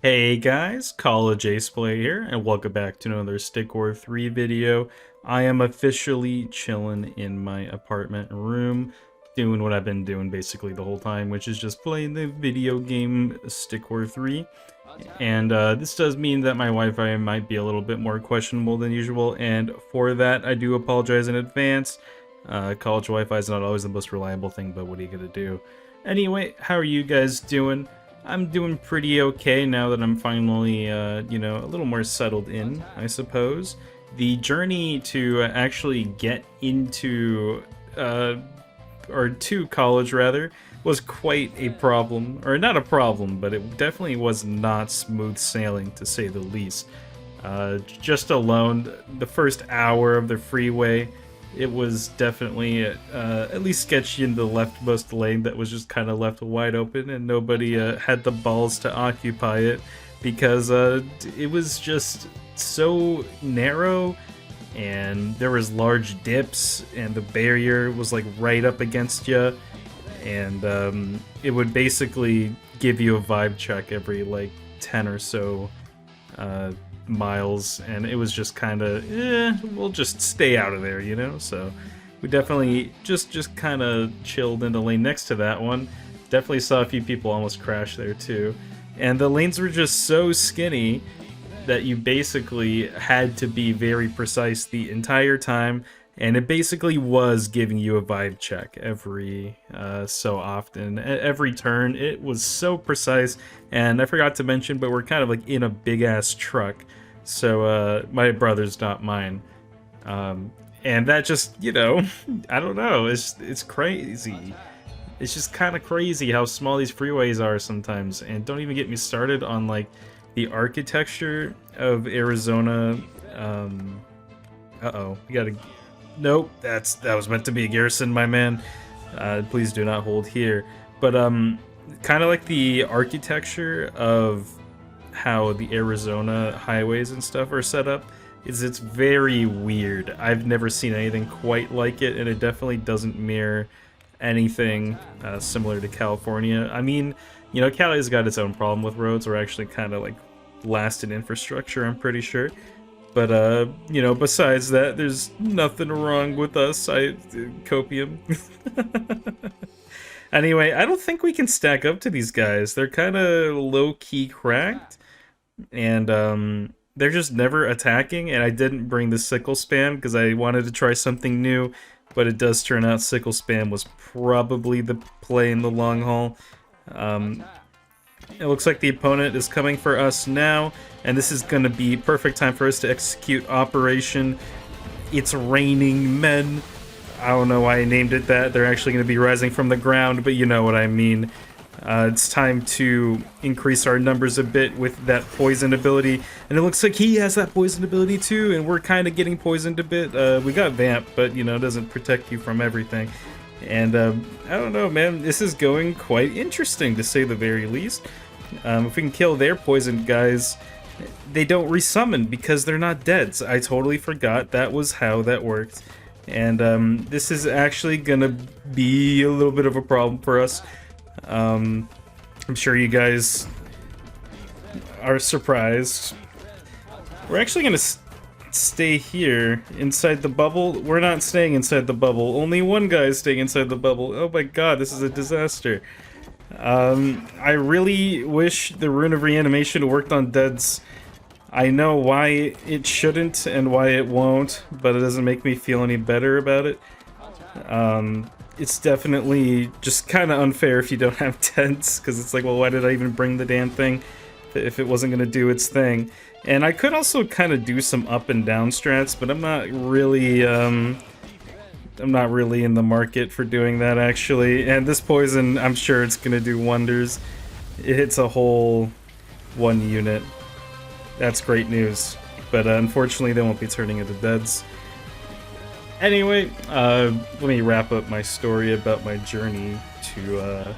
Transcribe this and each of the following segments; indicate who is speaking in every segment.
Speaker 1: Hey guys, College AsePlayer here, and welcome back to another Stick or 3 video. I am officially chilling in my apartment room, doing what I've been doing basically the whole time, which is just playing the video game Stick or 3. And this does mean that my Wi-Fi might be a little bit more questionable than usual, and for that I do apologize in advance. College Wi-Fi is not always the most reliable thing, but what are you gonna do? Anyway, how are you guys doing? I'm doing pretty okay now that I'm finally, you know, a little more settled in, I suppose. The journey to actually get into, or to college rather, was quite a problem. Or not a problem, but it definitely was not smooth sailing, to say the least. Just alone, the first hour of the freeway, it was definitely at least sketchy in the leftmost lane that was just kind of left wide open, and nobody had the balls to occupy it because it was just so narrow, and there was large dips, and the barrier was like right up against you, and it would basically give you a vibe check every like 10 or so miles, and it was just kind of we'll just stay out of there, you know. So we definitely just kind of chilled in the lane next to that one. Definitely saw a few people almost crash there too, and the lanes were just so skinny that you basically had to be very precise the entire time, and it basically was giving you a vibe check every so often. Every turn, it was so precise. And I forgot to mention, but we're kind of like in a big ass truck, so my brother's, not mine. And that just, you know, I don't know, it's crazy. It's just kind of crazy how small these freeways are sometimes. And don't even get me started on like the architecture of Arizona. Uh-oh, we gotta... Nope, that was meant to be a garrison, my man. Please do not hold here. But kind of like the architecture of how the Arizona highways and stuff are set up, it's very weird. I've never seen anything quite like it, and it definitely doesn't mirror anything similar to California. I mean, you know, Cali's got its own problem with roads. We're actually kind of like last in infrastructure, I'm pretty sure. But, you know, besides that, there's nothing wrong with us. Copium. Anyway, I don't think we can stack up to these guys. They're kind of low-key cracked, and, they're just never attacking, and I didn't bring the sickle spam because I wanted to try something new, but it does turn out sickle spam was probably the play in the long haul. It looks like the opponent is coming for us now, and this is going to be perfect time for us to execute Operation It's Raining Men. I don't know why I named it that. They're actually going to be rising from the ground, but you know what I mean. It's time to increase our numbers a bit with that poison ability, and it looks like he has that poison ability too, and we're kind of getting poisoned a bit. We got Vamp, but you know, it doesn't protect you from everything. And I don't know, man, this is going quite interesting to say the very least. If we can kill their poisoned guys, they don't resummon because they're not dead. So I totally forgot that was how that worked. And this is actually gonna be a little bit of a problem for us. I'm sure you guys are surprised. We're actually gonna stay here inside the bubble. We're not staying inside the bubble. Only one guy is staying inside the bubble. Oh my god, this is a disaster. I really wish the Rune of Reanimation worked on deads. I know why it shouldn't and why it won't, but it doesn't make me feel any better about it. It's definitely just kind of unfair if you don't have deads, because it's like, well, why did I even bring the damn thing if it wasn't going to do its thing? And I could also kind of do some up and down strats, but I'm not really in the market for doing that, actually. And this poison, I'm sure it's gonna do wonders. It hits a whole one unit. That's great news. But unfortunately, they won't be turning into deads. Anyway, let me wrap up my story about my journey to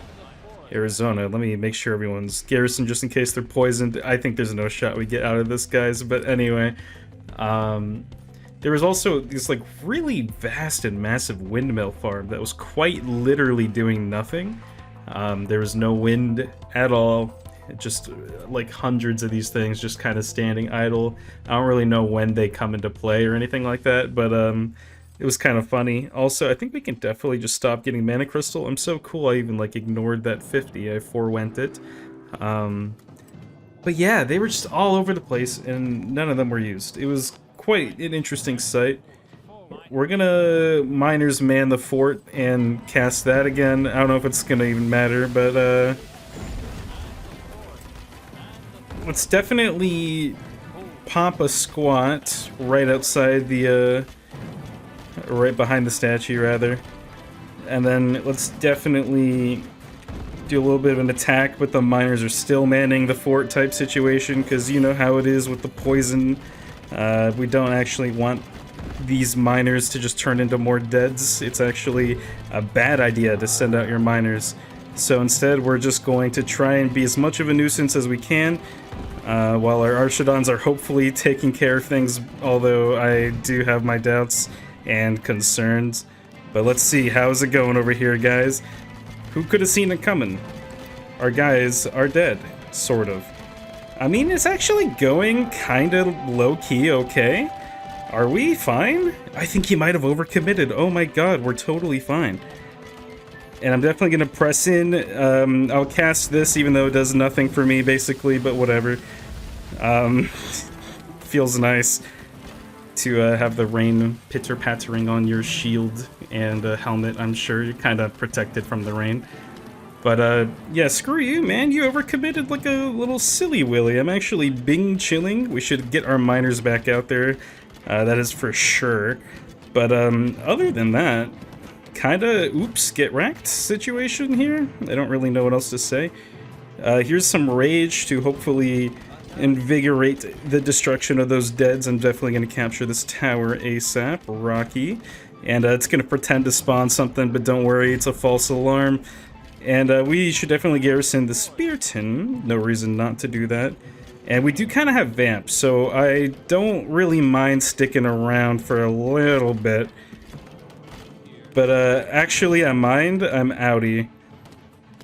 Speaker 1: Arizona. Let me make sure everyone's garrisoned just in case they're poisoned. I think there's no shot we get out of this, guys. But anyway, there was also this like really vast and massive windmill farm that was quite literally doing nothing. There was no wind at all. Just like hundreds of these things just kind of standing idle. I don't really know when they come into play or anything like that, but it was kind of funny. Also, I think we can definitely just stop getting mana crystal. I'm so cool I even like ignored that 50. I forewent it. But yeah, they were just all over the place and none of them were used. It was quite an interesting sight. We're gonna miners man the fort and cast that again. I don't know if it's gonna even matter, but let's definitely pop a squat right outside the right behind the statue rather. And then let's definitely do a little bit of an attack, but the miners are still manning the fort type situation, because you know how it is with the poison. We don't actually want these miners to just turn into more deads. It's actually a bad idea to send out your miners. So instead, we're just going to try and be as much of a nuisance as we can, while our Archidons are hopefully taking care of things, although I do have my doubts and concerns. But let's see, how's it going over here, guys? Who could have seen it coming? Our guys are dead, sort of. I mean, it's actually going kind of low-key okay. Are we fine? I think he might have overcommitted. Oh my god, we're totally fine. And I'm definitely going to press in. I'll cast this even though it does nothing for me, basically, but whatever. Feels nice to have the rain pitter-pattering on your shield and helmet. I'm sure you're kind of protected from the rain. But yeah, screw you, man. You overcommitted like a little silly willy. I'm actually bing chilling. We should get our miners back out there. That is for sure. But other than that, kinda oops, get wrecked situation here. I don't really know what else to say. Here's some rage to hopefully invigorate the destruction of those deads. I'm definitely going to capture this tower ASAP, Rocky. And it's going to pretend to spawn something, but don't worry, it's a false alarm. And we should definitely garrison the Spearton. No reason not to do that. And we do kind of have Vamp, so I don't really mind sticking around for a little bit. But actually I mind, I'm outie.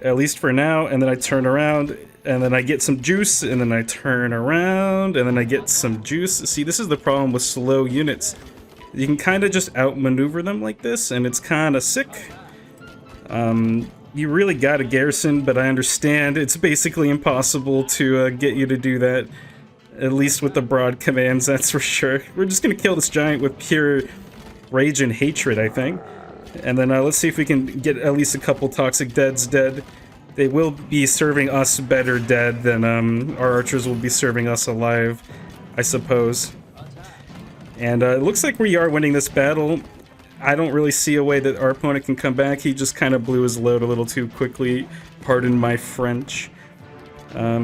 Speaker 1: At least for now, and then I turn around, and then I get some juice, and then I turn around, and then I get some juice. See, this is the problem with slow units. You can kind of just outmaneuver them like this, and it's kind of sick. You really got a garrison, but I understand it's basically impossible to get you to do that. At least with the broad commands, that's for sure. We're just gonna kill this giant with pure rage and hatred, I think. And then let's see if we can get at least a couple toxic deads dead. They will be serving us better dead than our archers will be serving us alive, I suppose. And it looks like we are winning this battle. I don't really see a way that our opponent can come back. He just kind of blew his load a little too quickly. Pardon my French.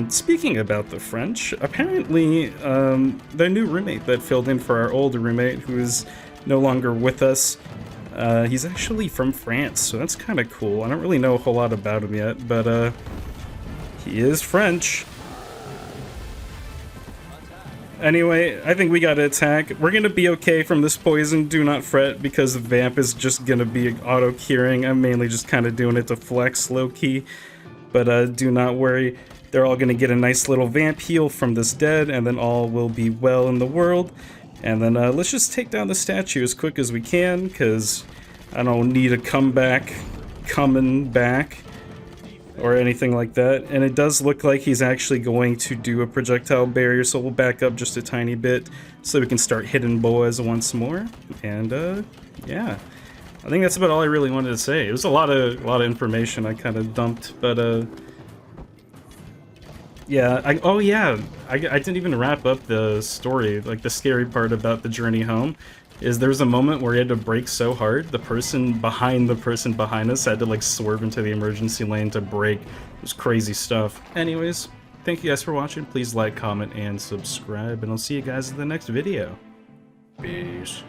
Speaker 1: Speaking about the French, apparently their new roommate that filled in for our old roommate, who is no longer with us, he's actually from France, so that's kind of cool. I don't really know a whole lot about him yet, but he is French. Anyway, I think we gotta attack. We're gonna be okay from this poison, do not fret, because the Vamp is just gonna be auto-curing. I'm mainly just kind of doing it to flex low-key, but do not worry. They're all gonna get a nice little Vamp heal from this dead, and then all will be well in the world. And then let's just take down the statue as quick as we can, because I don't need a comeback coming back or anything like that. And it does look like he's actually going to do a projectile barrier, so we'll back up just a tiny bit so we can start hitting boas once more. And yeah, I think that's about all I really wanted to say. It was a lot of information I kind of dumped, but yeah, I didn't even wrap up the story. Like, the scary part about the journey home is there was a moment where we had to brake so hard, the person behind us had to, like, swerve into the emergency lane to brake. It was crazy stuff. Anyways, thank you guys for watching. Please like, comment, and subscribe, and I'll see you guys in the next video. Peace.